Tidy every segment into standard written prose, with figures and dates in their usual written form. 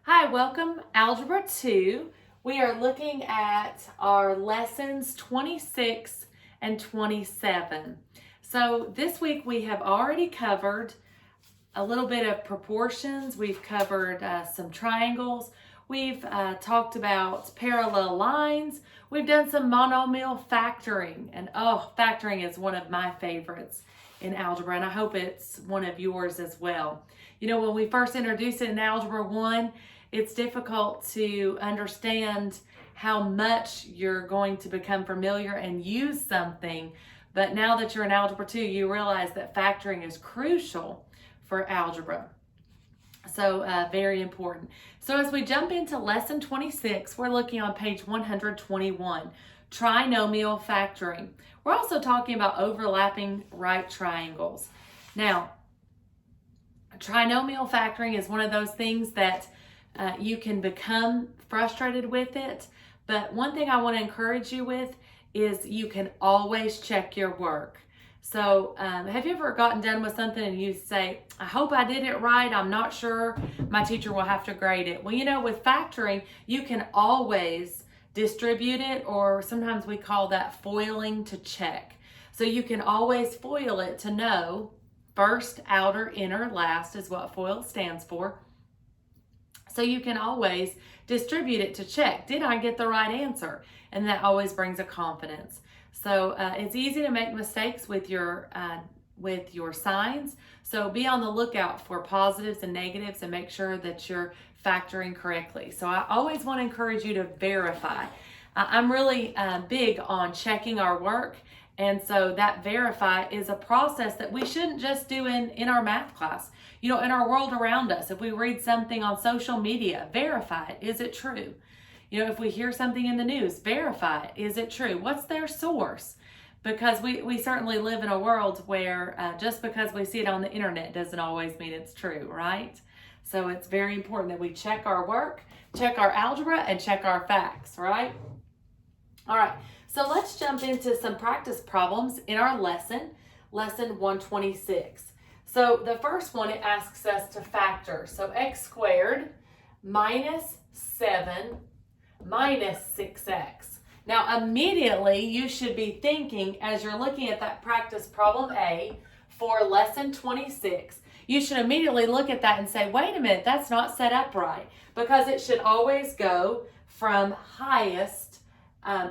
Hi, welcome Algebra 2. We are looking at our lessons 26 and 27. So this week we have already covered a little bit of proportions. We've covered some triangles. We've talked about parallel lines. We've done some monomial factoring. And factoring is one of my favorites in algebra, and I hope it's one of yours as well. You know, when we first introduced it in Algebra 1, it's difficult to understand how much you're going to become familiar and use something. But now that you're in Algebra 2, you realize that factoring is crucial for algebra. So very important. So as we jump into lesson 26, we're looking on page 121, trinomial factoring. We're also talking about overlapping right triangles. Now, trinomial factoring is one of those things that you can become frustrated with it, but one thing I want to encourage you with is you can always check your work. So have you ever gotten done with something and you say, I hope I did it right, I'm not sure, my teacher will have to grade it? Well, you know, with factoring, you can always distribute it, or sometimes we call that foiling to check. So you can always foil it to know first, outer, inner, last is what FOIL stands for. So you can always distribute it to check, did I get the right answer? And that always brings a confidence. So it's easy to make mistakes with your signs. So be on the lookout for positives and negatives and make sure that you're factoring correctly. So I always want to encourage you to verify. I'm really big on checking our work. And so that verify is a process that we shouldn't just do in our math class. You know, in our world around us, if we read something on social media, verify it. Is it true? You know, if we hear something in the news, verify it. Is it true? What's their source? Because we certainly live in a world where just because we see it on the internet doesn't always mean it's true, right? So it's very important that we check our work, check our algebra, and check our facts, right? All right. So let's jump into some practice problems in our lesson 126. So the first one, it asks us to factor. So x squared minus 7 minus 6x. Now immediately you should be thinking, as you're looking at that practice problem A for lesson 26, you should immediately look at that and say, wait a minute, that's not set up right, because it should always go from highest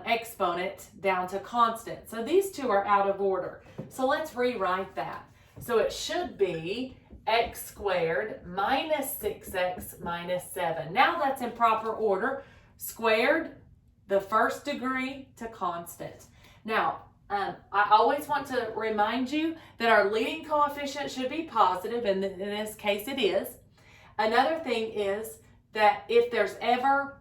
exponent down to constant. So these two are out of order. So let's rewrite that. So it should be x squared minus 6x minus 7. Now that's in proper order. Squared, the first degree to constant. Now, I always want to remind you that our leading coefficient should be positive, and in this case it is. Another thing is that if there's ever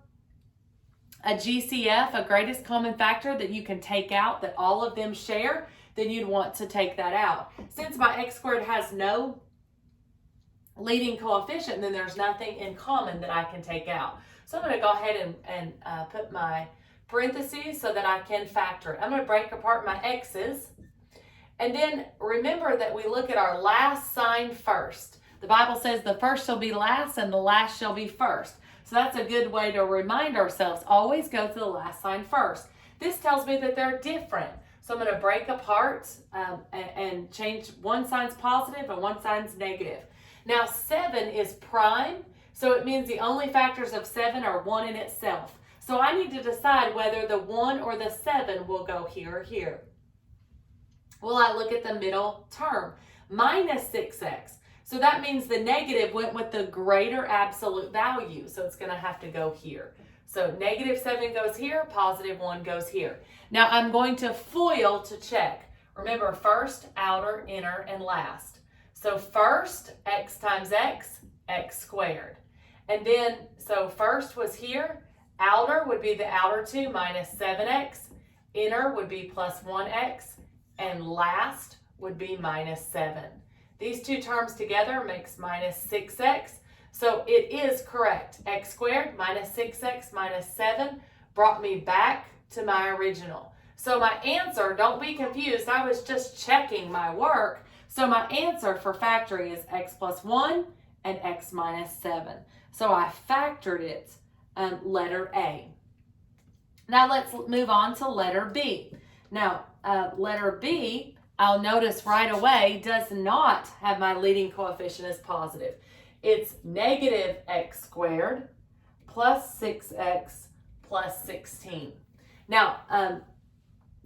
a GCF, a greatest common factor, that you can take out, that all of them share, then you'd want to take that out. Since my x squared has no leading coefficient, then there's nothing in common that I can take out. So I'm going to go ahead and put my parentheses so that I can factor it. I'm going to break apart my x's. And then remember that we look at our last sign first. The Bible says the first shall be last and the last shall be first. So that's a good way to remind ourselves, always go to the last sign first. This tells me that they're different. So I'm going to break apart and change one sign's positive and one sign's negative. Now 7 is prime, so it means the only factors of 7 are 1 in itself. So I need to decide whether the 1 or the 7 will go here or here. Well, I look at the middle term, minus 6x. So that means the negative went with the greater absolute value. So it's going to have to go here. So negative 7 goes here, positive 1 goes here. Now I'm going to FOIL to check. Remember, first, outer, inner, and last. So first, x times x, x squared. And then, so first was here. Outer would be the outer 2 minus 7x. Inner would be plus 1x. And last would be minus 7. These two terms together makes minus 6x. So it is correct. X squared minus 6x minus 7 brought me back to my original. So my answer, don't be confused, I was just checking my work. So my answer for factoring is x plus 1, and x minus 7. So I factored it, letter A. Now let's move on to letter B. Now, letter B, I'll notice right away, does not have my leading coefficient as positive. It's negative x squared plus 6x plus 16. Now,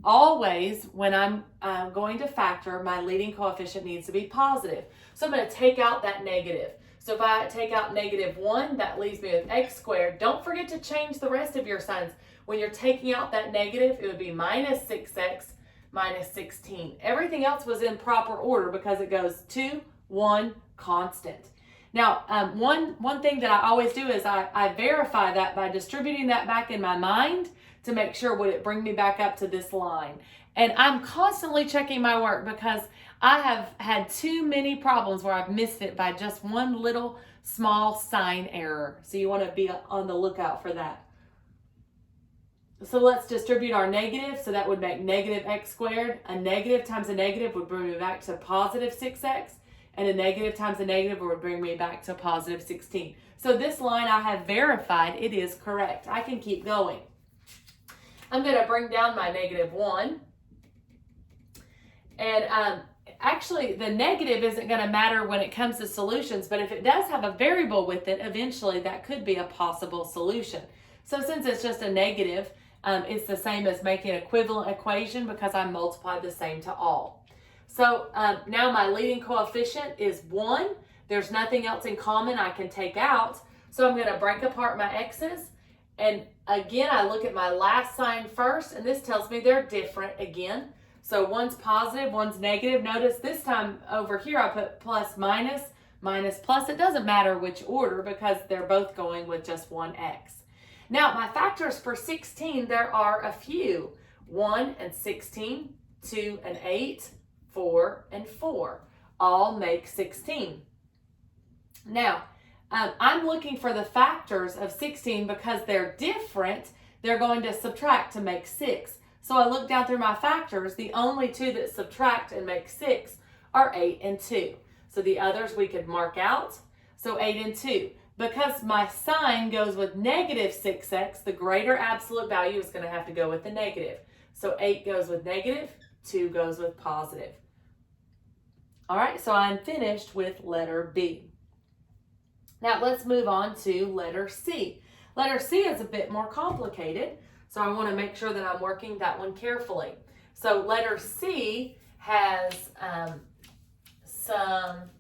always when I'm going to factor, my leading coefficient needs to be positive. So I'm going to take out that negative. So if I take out negative 1, that leaves me with x squared. Don't forget to change the rest of your signs. When you're taking out that negative, it would be minus 6x minus 16. Everything else was in proper order because it goes 2, 1, constant. Now, one thing that I always do is I verify that by distributing that back in my mind to make sure would it bring me back up to this line. And I'm constantly checking my work because I have had too many problems where I've missed it by just one little small sign error. So you want to be on the lookout for that. So let's distribute our negative. So that would make negative x squared. A negative times a negative would bring me back to positive 6x. And a negative times a negative would bring me back to positive 16. So this line I have verified, it is correct. I can keep going. I'm going to bring down my negative 1. And actually, the negative isn't going to matter when it comes to solutions, but if it does have a variable with it, eventually that could be a possible solution. So since it's just a negative, it's the same as making an equivalent equation because I multiply the same to all. So now my leading coefficient is 1. There's nothing else in common I can take out. So I'm going to break apart my x's. And again, I look at my last sign first, and this tells me they're different again. So one's positive, one's negative. Notice this time over here I put plus minus, minus plus. It doesn't matter which order because they're both going with just one x. Now my factors for 16, there are a few. 1 and 16, 2 and 8, 4 and 4. All make 16. Now, I'm looking for the factors of 16 because they're different. They're going to subtract to make 6. So I look down through my factors. The only two that subtract and make 6 are 8 and 2. So the others we could mark out. So 8 and 2. Because my sign goes with negative 6x, the greater absolute value is going to have to go with the negative. So 8 goes with negative, 2 goes with positive. All right, so I'm finished with letter B. Now let's move on to letter C. Letter C is a bit more complicated, so I want to make sure that I'm working that one carefully. So letter C has some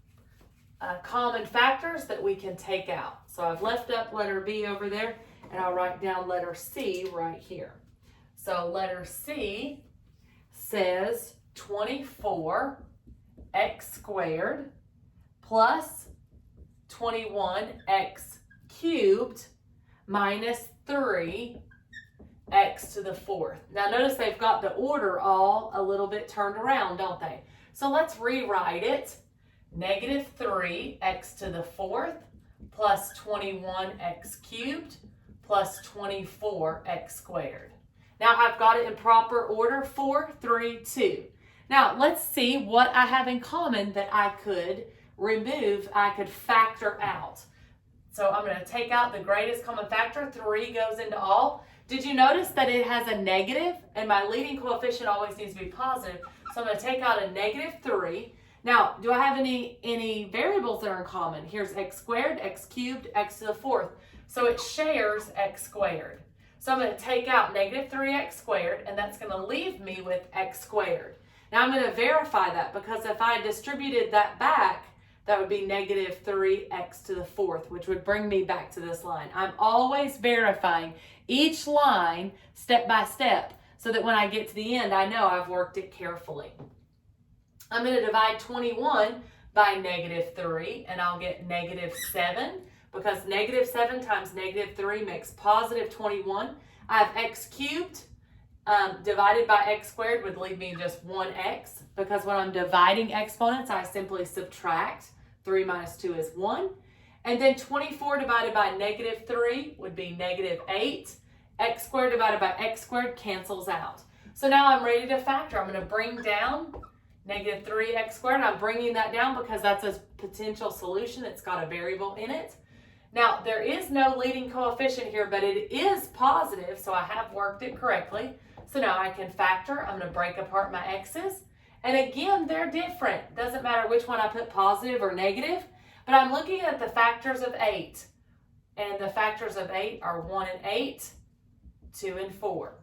common factors that we can take out. So I've left up letter B over there, and I'll write down letter C right here. So letter C says 24 x squared plus 21x cubed minus 3 x to the 4th. Now notice they've got the order all a little bit turned around, don't they? So let's rewrite it. Negative 3 x to the 4th plus 21x cubed plus 24x squared. Now I've got it in proper order, 4, 3, 2. Now let's see what I have in common that I could remove, I could factor out. So I'm going to take out the greatest common factor. 3 goes into all. Did you notice that it has a negative? And my leading coefficient always needs to be positive. So I'm going to take out a negative 3. Now, do I have any variables that are in common? Here's x squared, x cubed, x to the 4th. So it shares x squared. So I'm going to take out negative 3x squared, and that's going to leave me with x squared. Now I'm going to verify that because if I distributed that back, that would be negative 3x to the 4th, which would bring me back to this line. I'm always verifying each line step by step so that when I get to the end, I know I've worked it carefully. I'm going to divide 21 by negative 3, and I'll get negative 7 because negative 7 times negative 3 makes positive 21. I have x cubed divided by x squared would leave me just 1x because when I'm dividing exponents, I simply subtract. 3 minus 2 is 1. And then 24 divided by negative 3 would be negative 8. X squared divided by x squared cancels out. So now I'm ready to factor. I'm going to bring down negative 3x squared. I'm bringing that down because that's a potential solution. It's got a variable in it. Now, there is no leading coefficient here, but it is positive, so I have worked it correctly. So now I can factor. I'm going to break apart my x's. And again, they're different. Doesn't matter which one I put positive or negative, but I'm looking at the factors of 8. And the factors of 8 are 1 and 8, 2 and 4.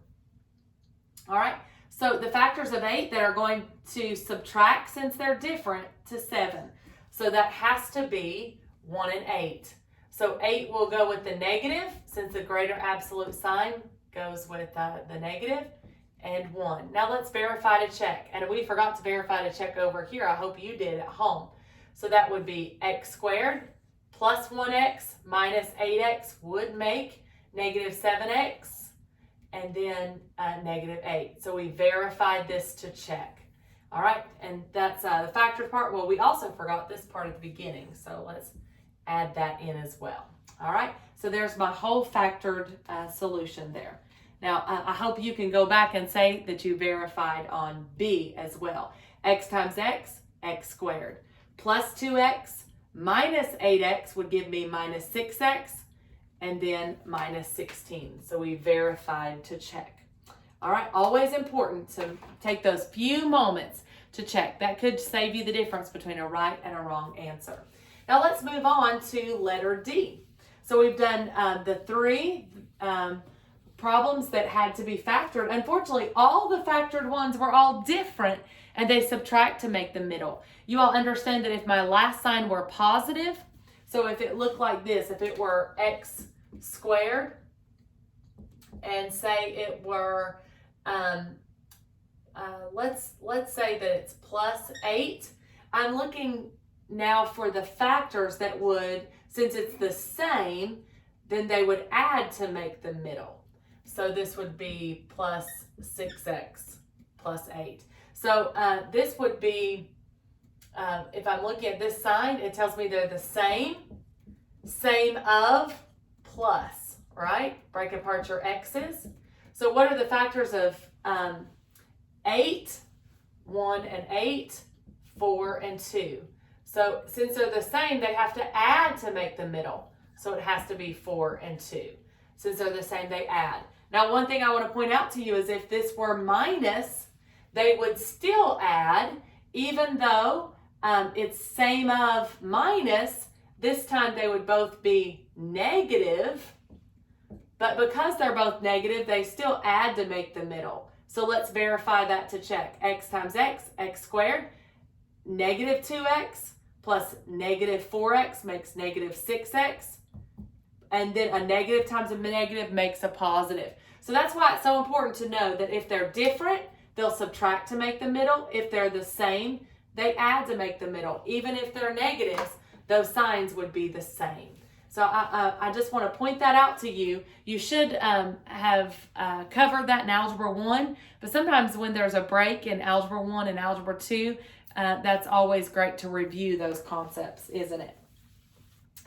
All right, so the factors of 8 that are going to subtract, since they're different, to 7. So that has to be 1 and 8. So 8 will go with the negative, since the greater absolute sign goes with the negative, and 1. Now let's verify to check. And we forgot to verify to check over here. I hope you did at home. So that would be x squared plus 1x minus 8x would make negative 7x, and then negative 8. So we verified this to check. All right, and that's the factored part. Well, we also forgot this part at the beginning, so let's add that in as well. All right, so there's my whole factored solution there. Now, I hope you can go back and say that you verified on B as well. X times x, x squared, plus 2x minus 8x would give me minus 6x, and then minus 16. So we verified to check. All right, always important to take those few moments to check. That could save you the difference between a right and a wrong answer. Now let's move on to letter D. So we've done the 3 problems that had to be factored. Unfortunately, all the factored ones were all different, and they subtract to make the middle. You all understand that if my last sign were positive, so if it looked like this, if it were x squared, and say it were, let's say that it's plus 8, I'm looking now for the factors that would, since it's the same, then they would add to make the middle. So this would be plus 6x plus 8. So this would be, if I'm looking at this sign, it tells me they're the same of, plus, right? Break apart your x's. So what are the factors of 8, 1 and 8, 4 and 2? So since they're the same, they have to add to make the middle. So it has to be 4 and 2. Since they're the same, they add. Now, one thing I want to point out to you is if this were minus, they would still add, even though it's same of minus. This time they would both be negative, but because they're both negative, they still add to make the middle. So let's verify that to check. X times x, x squared, negative 2x plus negative 4x makes negative 6x. And then a negative times a negative makes a positive. So that's why it's so important to know that if they're different, they'll subtract to make the middle. If they're the same, they add to make the middle. Even if they're negatives, those signs would be the same. So I just want to point that out to you. You should have covered that in Algebra 1, but sometimes when there's a break in Algebra 1 and Algebra 2, that's always great to review those concepts, isn't it?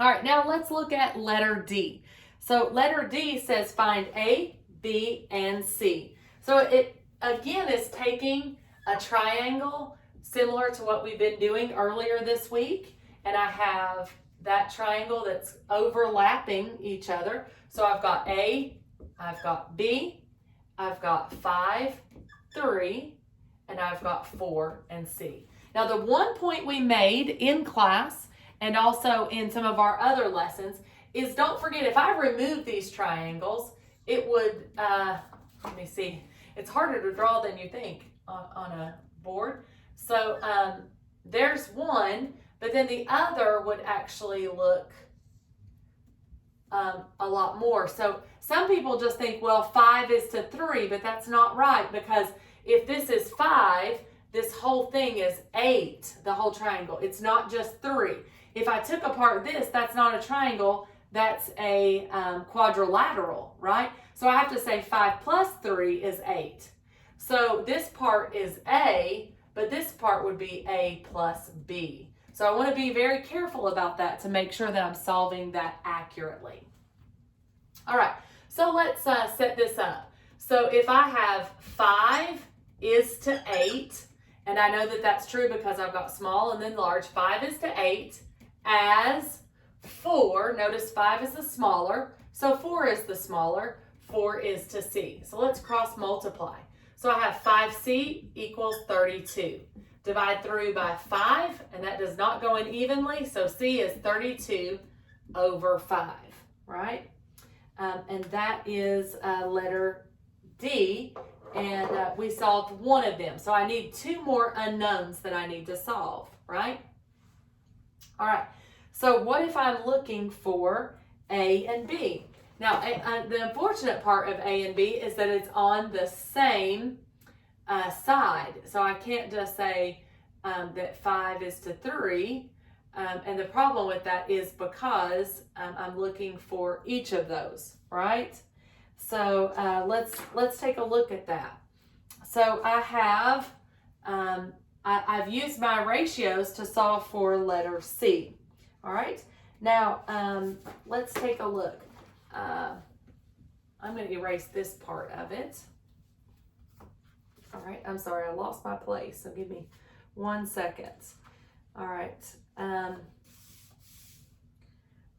All right, now let's look at letter D. So letter D says find A, B, and C. So it, again, is taking a triangle similar to what we've been doing earlier this week, and I have that triangle that's overlapping each other. So I've got A, I've got B, I've got 5, 3, and I've got 4 and C. Now the one point we made in class and also in some of our other lessons is, don't forget, if I remove these triangles, it would, let me see, it's harder to draw than you think on a board. So there's one, but then the other would actually look a lot more. So some people just think, well, 5 is to 3, but that's not right, because if this is 5, this whole thing is 8, the whole triangle. It's not just 3. If I took apart this, that's not a triangle, that's a quadrilateral, right? So I have to say 5 plus 3 is 8. So this part is A, but this part would be A plus B. So I want to be very careful about that to make sure that I'm solving that accurately. All right, so let's set this up. So if I have 5 is to 8, And I know that that's true because I've got small and then large. 5 is to 8 as 4. Notice 5 is the smaller, so 4 is the smaller. 4 is to C. So let's cross multiply. So I have 5C equals 32. Divide through by 5, and that does not go in evenly, so C is 32 over 5, right? And that is letter D, and we solved one of them. So I need 2 more unknowns that I need to solve, right? All right, so what if I'm looking for A and B? Now, the unfortunate part of A and B is that it's on the same side. So I can't just say that 5 is to 3. And the problem with that is because I'm looking for each of those, right? So let's take a look at that. So I have, I've used my ratios to solve for letter C. All right. Now let's take a look. I'm going to erase this part of it. All right. I'm sorry, I lost my place. So give me 1 second. All right.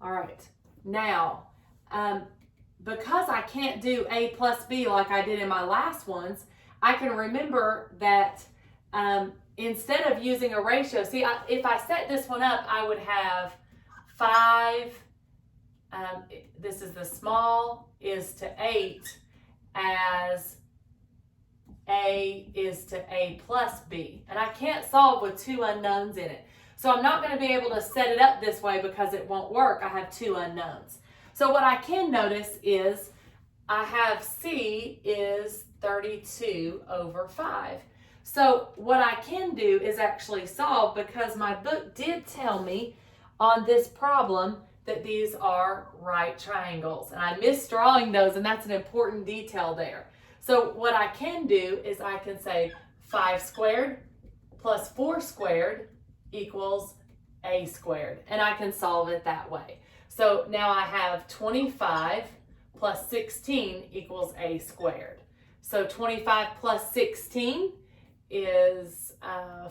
All right. Now, because I can't do A plus B like I did in my last ones, I can remember that instead of using a ratio, see, if I set this one up, I would have 5, this is the small, is to 8 as A is to A plus B. And I can't solve with 2 unknowns in it. So I'm not going to be able to set it up this way because it won't work. I have 2 unknowns. So what I can notice is I have C is 32 over 5. So what I can do is actually solve, because my book did tell me on this problem that these are right triangles. And I missed drawing those, and that's an important detail there. So what I can do is I can say 5 squared plus 4 squared equals A squared. And I can solve it that way. So now I have 25 plus 16 equals A squared. So 25 plus 16 is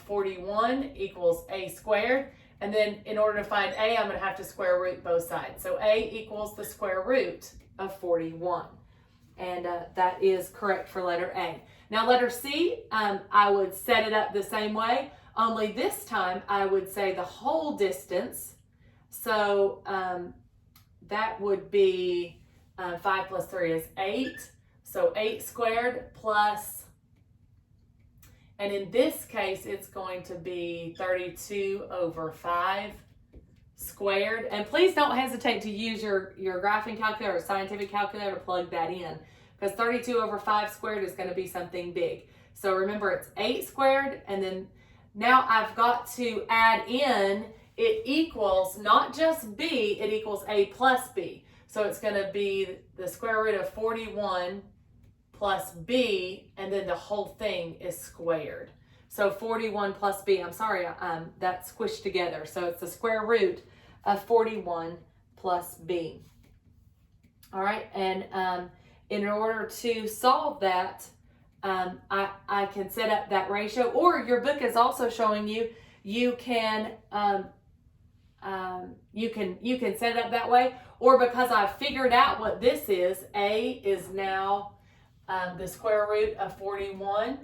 41 equals A squared. And then in order to find A, I'm going to have to square root both sides. So A equals the square root of 41. And that is correct for letter A. Now letter C, I would set it up the same way, only this time I would say the whole distance. So that would be 5 plus 3 is 8. So 8 squared plus, and in this case, it's going to be 32 over 5 squared. And please don't hesitate to use your graphing calculator or scientific calculator to plug that in, because 32 over 5 squared is going to be something big. So remember, it's 8 squared, and then now I've got to add in, it equals not just B, it equals A plus B. So it's going to be the square root of 41 plus B, and then the whole thing is squared. So 41 plus B, I'm sorry, that's squished together. So it's the square root of 41 plus B. All right, and in order to solve that, I can set up that ratio, or your book is also showing you can set it up that way, or because I've figured out what this is, A is now the square root of 41,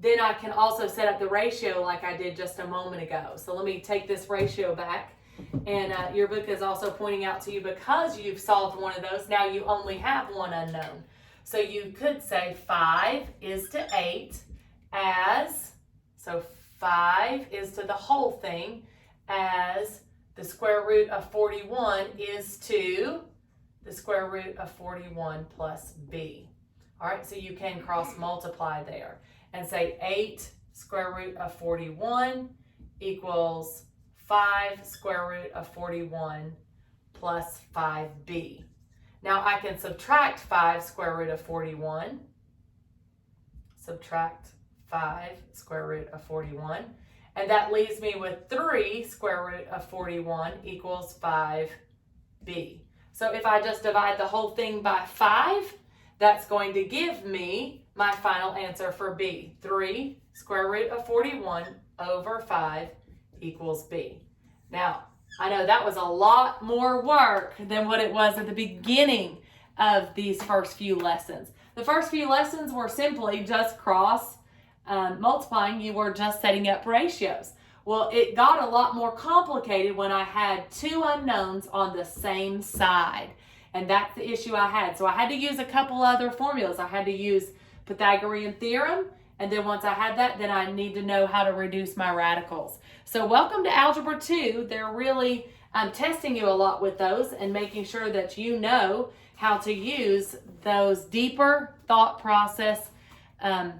then I can also set up the ratio like I did just a moment ago. So let me take this ratio back, and your book is also pointing out to you, because you've solved one of those, now you only have one unknown. So you could say 5 is to 8 as, so 5 is to the whole thing as the square root of 41 is to the square root of 41 plus B. All right, so you can cross multiply there and say 8 square root of 41 equals 5 square root of 41 plus 5B. Now I can subtract 5 square root of 41. Subtract 5 square root of 41. And that leaves me with 3 square root of 41 equals 5B. So if I just divide the whole thing by 5, that's going to give me my final answer for B. 3 square root of 41 over 5 equals B. Now, I know that was a lot more work than what it was at the beginning of these first few lessons. The first few lessons were simply just cross multiplying. You were just setting up ratios. Well, it got a lot more complicated when I had two unknowns on the same side. And that's the issue I had. So I had to use a couple other formulas. I had to use Pythagorean theorem. And then once I had that, then I need to know how to reduce my radicals. So welcome to Algebra 2. They're really testing you a lot with those and making sure that you know how to use those deeper thought process, a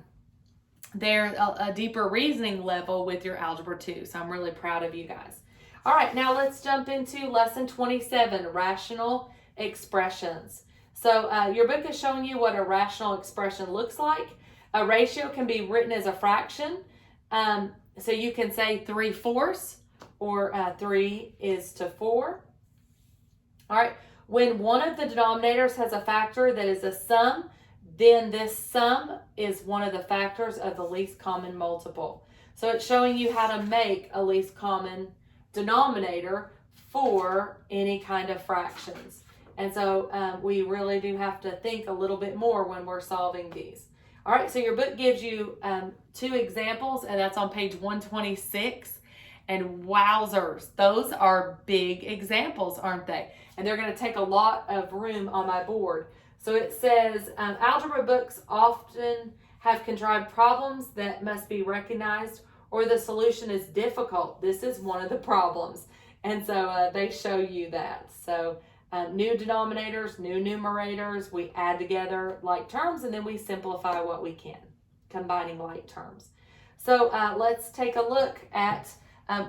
deeper reasoning level with your Algebra 2. So I'm really proud of you guys. All right, now let's jump into lesson 27, rational expressions. So your book is showing you what a rational expression looks like. A ratio can be written as a fraction. So you can say 3/4 or 3 is to 4. All right, when one of the denominators has a factor that is a sum, then this sum is one of the factors of the least common multiple. So it's showing you how to make a least common denominator for any kind of fractions. And so we really do have to think a little bit more when we're solving these. All right, so your book gives you 2 examples, and that's on page 126. And wowzers, those are big examples, aren't they? And they're going to take a lot of room on my board. So it says, algebra books often have contrived problems that must be recognized, or the solution is difficult. This is one of the problems. And so they show you that. So new denominators, new numerators, we add together like terms, and then we simplify what we can, combining like terms. So let's take a look at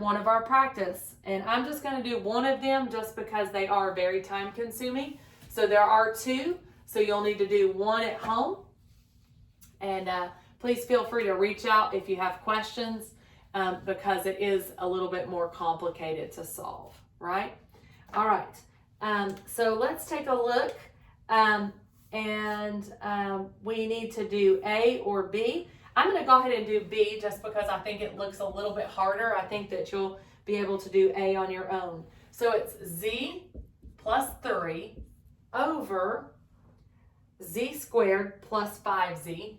one of our practice. And I'm just going to do one of them just because they are very time consuming. So there are 2. So you'll need to do one at home. And please feel free to reach out if you have questions because it is a little bit more complicated to solve, right? All right. So let's take a look. We need to do A or B. I'm going to go ahead and do B just because I think it looks a little bit harder. I think that you'll be able to do A on your own. So it's Z plus 3 over Z squared plus 5Z.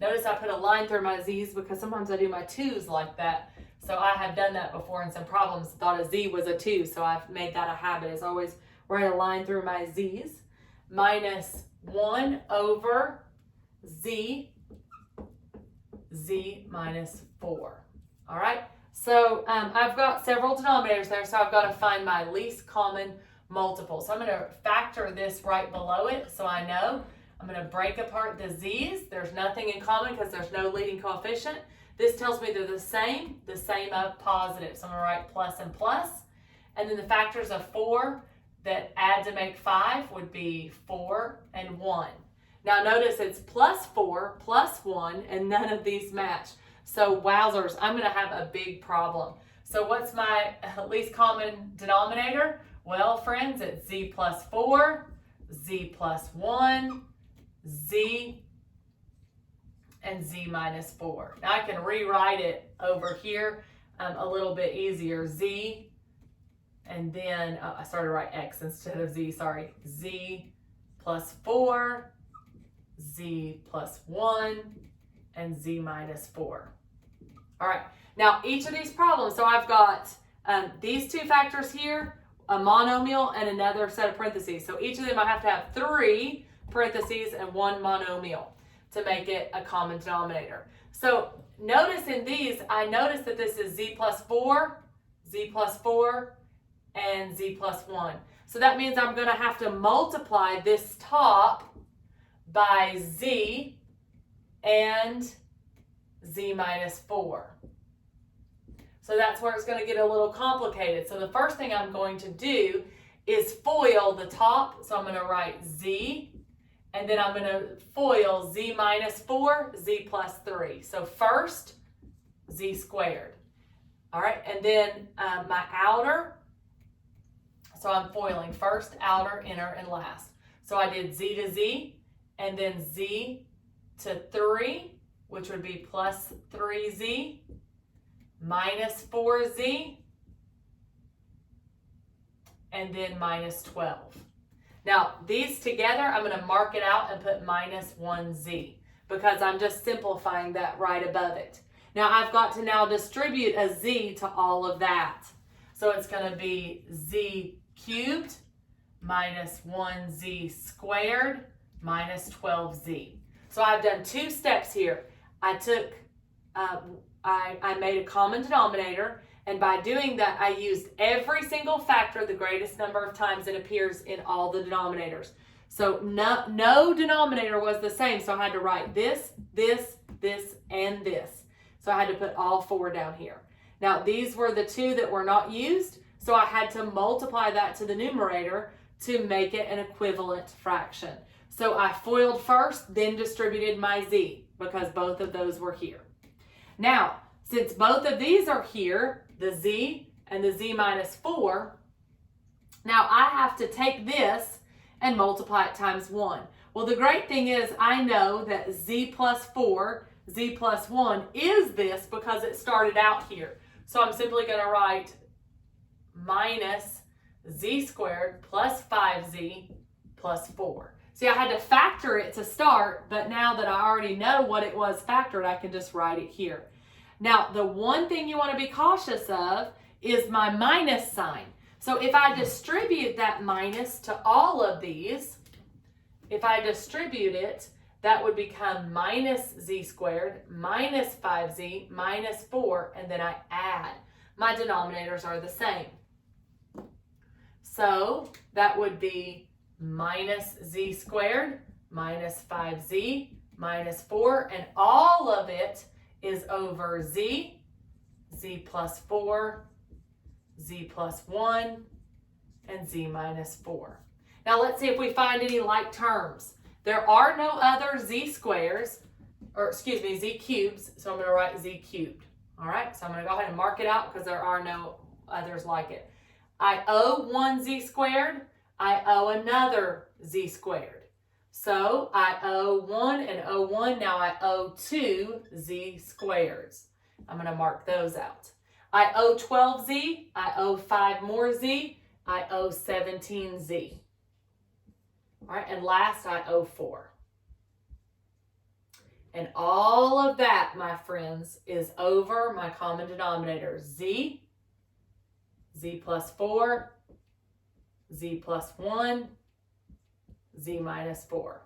Notice I put a line through my Z's because sometimes I do my 2's like that. So I have done that before in some problems, thought a Z was a 2. So I've made that a habit, is always write a line through my Z's. Minus 1 over Z minus 4. All right, so I've got several denominators there, so I've got to find my least common multiple. So I'm going to factor this right below it so I know. I'm going to break apart the Z's. There's nothing in common because there's no leading coefficient. This tells me they're the same of positive. So I'm going to write plus and plus. And then the factors of 4 that add to make 5 would be 4 and 1. Now notice it's plus 4, plus 1, and none of these match. So wowzers, I'm going to have a big problem. So what's my least common denominator? Well, friends, it's Z plus 4, Z plus 1, Z, and Z minus 4. Now I can rewrite it over here a little bit easier. Z, and then I started to write X instead of Z, sorry. Z plus 4, Z plus 1, and Z minus 4. All right, now each of these problems, so I've got these 2 factors here, a monomial and another set of parentheses. So each of them I have to have 3 parentheses and 1 monomial to make it a common denominator. So notice in these, I notice that this is Z plus 4, and Z plus 1. So that means I'm going to have to multiply this top by Z and Z minus 4. So that's where it's going to get a little complicated. So the first thing I'm going to do is FOIL the top. So I'm going to write Z, and then I'm going to FOIL Z minus 4, Z plus 3. So first, Z squared. All right, and then my outer, so I'm foiling first, outer, inner, and last. So I did z to z, and then z to 3, which would be plus 3z, minus 4z, and then minus 12. Now, these together, I'm going to mark it out and put minus 1z because I'm just simplifying that right above it. Now, I've got to now distribute a z to all of that. So it's going to be z cubed minus 1z squared minus 12z. So I've done two steps here. I made a common denominator, and by doing that, I used every single factor, the greatest number of times it appears in all the denominators. So no denominator was the same, so I had to write this, this, this, and this. So I had to put all four down here. Now, these were the two that were not used, so I had to multiply that to the numerator to make it an equivalent fraction. So I FOILed first, then distributed my z, because both of those were here. Now, since both of these are here, the z and the z minus 4, now I have to take this and multiply it times 1. Well, the great thing is I know that z plus 4, z plus 1 is this because it started out here. So I'm simply going to write minus z squared plus 5z plus 4. See, I had to factor it to start, but now that I already know what it was factored, I can just write it here. Now, the one thing you want to be cautious of is my minus sign. So if I distribute that minus to all of these, if I distribute it, that would become minus z squared minus 5z minus 4, and then I add. My denominators are the same. So that would be minus z squared minus 5z minus 4, and all of it is over z, z plus 4, z plus 1, and z minus 4. Now let's see if we find any like terms. There are no other z squares, or excuse me, z cubes, so I'm going to write z cubed. All right, so I'm going to go ahead and mark it out because there are no others like it. I owe 1z squared. I owe another z squared. So I owe 1 and owe 1. Now I owe 2 z squareds. I'm going to mark those out. I owe 12z. I owe 5 more z. I owe 17z. All right, and last I owe 4. And all of that, my friends, is over my common denominator, z, z plus 4, z plus 1, z minus 4.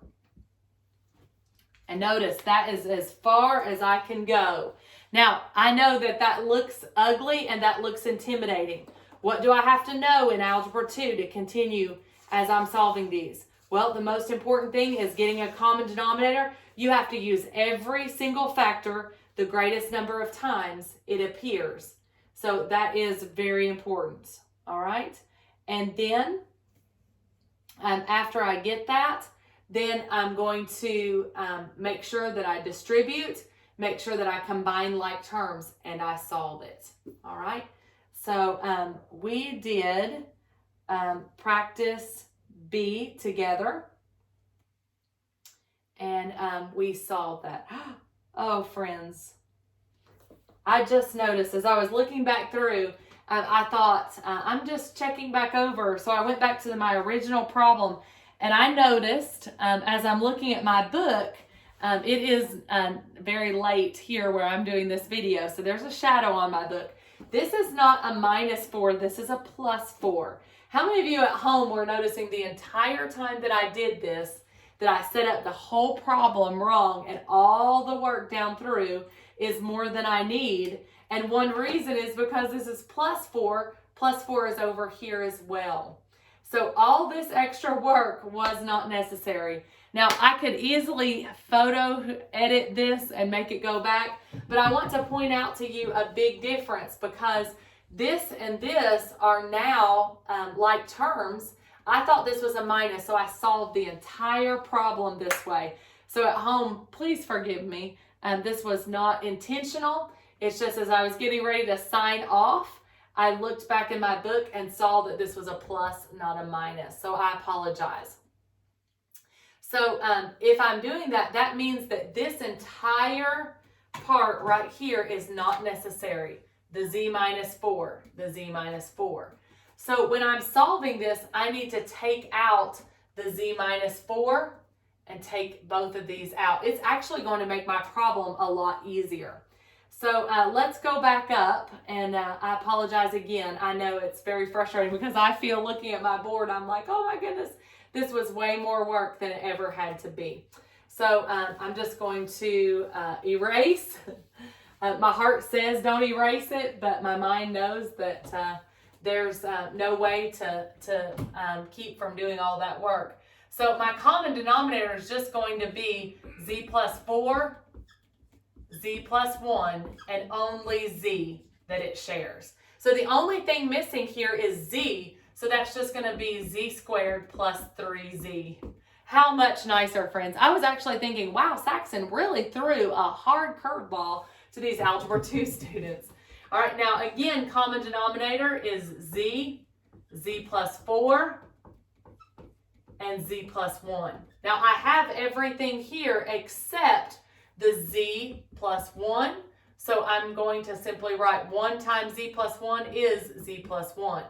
And notice that is as far as I can go. Now, I know that that looks ugly and that looks intimidating. What do I have to know in Algebra 2 to continue as I'm solving these? Well, the most important thing is getting a common denominator. You have to use every single factor the greatest number of times it appears. So that is very important. All right. And then after I get that, then I'm going to make sure that I distribute, make sure that I combine like terms, and I solve it. All right. So we did practice B together, and we solved that. Oh, friends, I just noticed as I was looking back through, I thought, I'm just checking back over. So I went back to my original problem, and I noticed as I'm looking at my book, it is very late here where I'm doing this video. So there's a shadow on my book. This is not a minus 4. This is a plus 4. How many of you at home were noticing the entire time that I did this, that I set up the whole problem wrong and all the work down through is more than I need? And one reason is because this is plus 4 is over here as well. So all this extra work was not necessary. Now, I could easily photo edit this and make it go back, but I want to point out to you a big difference because this and this are now like terms. I thought this was a minus, so I solved the entire problem this way. So at home, please forgive me. This was not intentional. It's just as I was getting ready to sign off, I looked back in my book and saw that this was a plus, not a minus. So I apologize. So if I'm doing that, that means that this entire part right here is not necessary. The z minus 4, the z minus 4. So when I'm solving this, I need to take out the z minus 4 and take both of these out. It's actually going to make my problem a lot easier. So let's go back up, and I apologize again. I know it's very frustrating because I feel looking at my board, I'm like, oh my goodness, this was way more work than it ever had to be. So I'm just going to erase. My heart says don't erase it, but my mind knows that there's no way to keep from doing all that work. So my common denominator is just going to be z plus 4, z plus 1, and only z that it shares. So the only thing missing here is z, so that's just going to be z squared plus 3z. How much nicer, friends? I was actually thinking, wow, Saxon really threw a hard curveball to these Algebra 2 students. All right, now again, common denominator is z, z plus 4, and z plus 1. Now I have everything here except the z plus 1. So I'm going to simply write 1 times z plus 1 is z plus 1.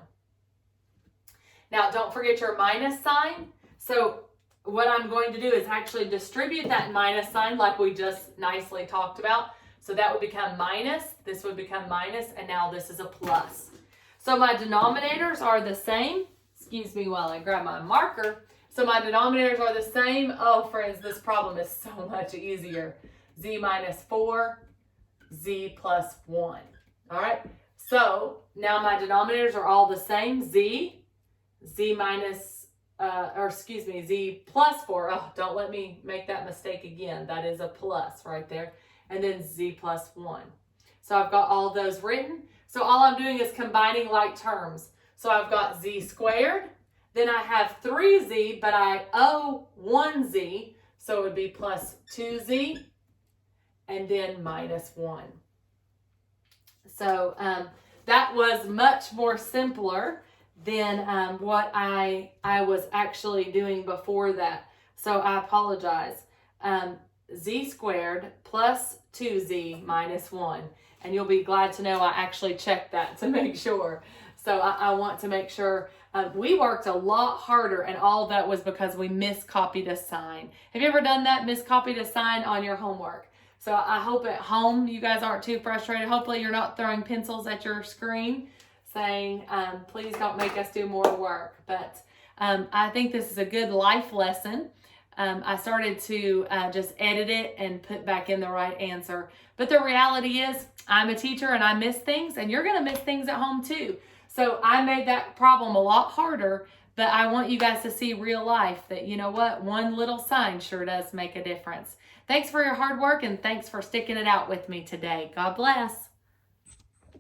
Now don't forget your minus sign. So what I'm going to do is actually distribute that minus sign like we just nicely talked about. So that would become minus, this would become minus, and now this is a plus. So my denominators are the same. Excuse me while I grab my marker. So my denominators are the same. Oh, friends, this problem is so much easier. Z minus 4, z plus 1. All right, so now my denominators are all the same. Z minus, z plus 4. Oh, don't let me make that mistake again. That is a plus right there. And then z plus 1. So I've got all those written. So all I'm doing is combining like terms. So I've got z squared. Then I have 3z, but I owe 1z. So it would be plus 2z. And then minus 1. So that was much more simpler than what I was actually doing before that. So I apologize. Z squared plus 2z minus 1. And you'll be glad to know I actually checked that to make sure. So I want to make sure. We worked a lot harder, and all of that was because we miscopied a sign. Have you ever done that, miscopied a sign on your homework? So I hope at home you guys aren't too frustrated. Hopefully you're not throwing pencils at your screen saying, please don't make us do more work. But I think this is a good life lesson. I started to just edit it and put back in the right answer. But the reality is I'm a teacher and I miss things, and you're going to miss things at home too. So I made that problem a lot harder, but I want you guys to see real life that, you know what, one little sign sure does make a difference. Thanks for your hard work, and thanks for sticking it out with me today. God bless.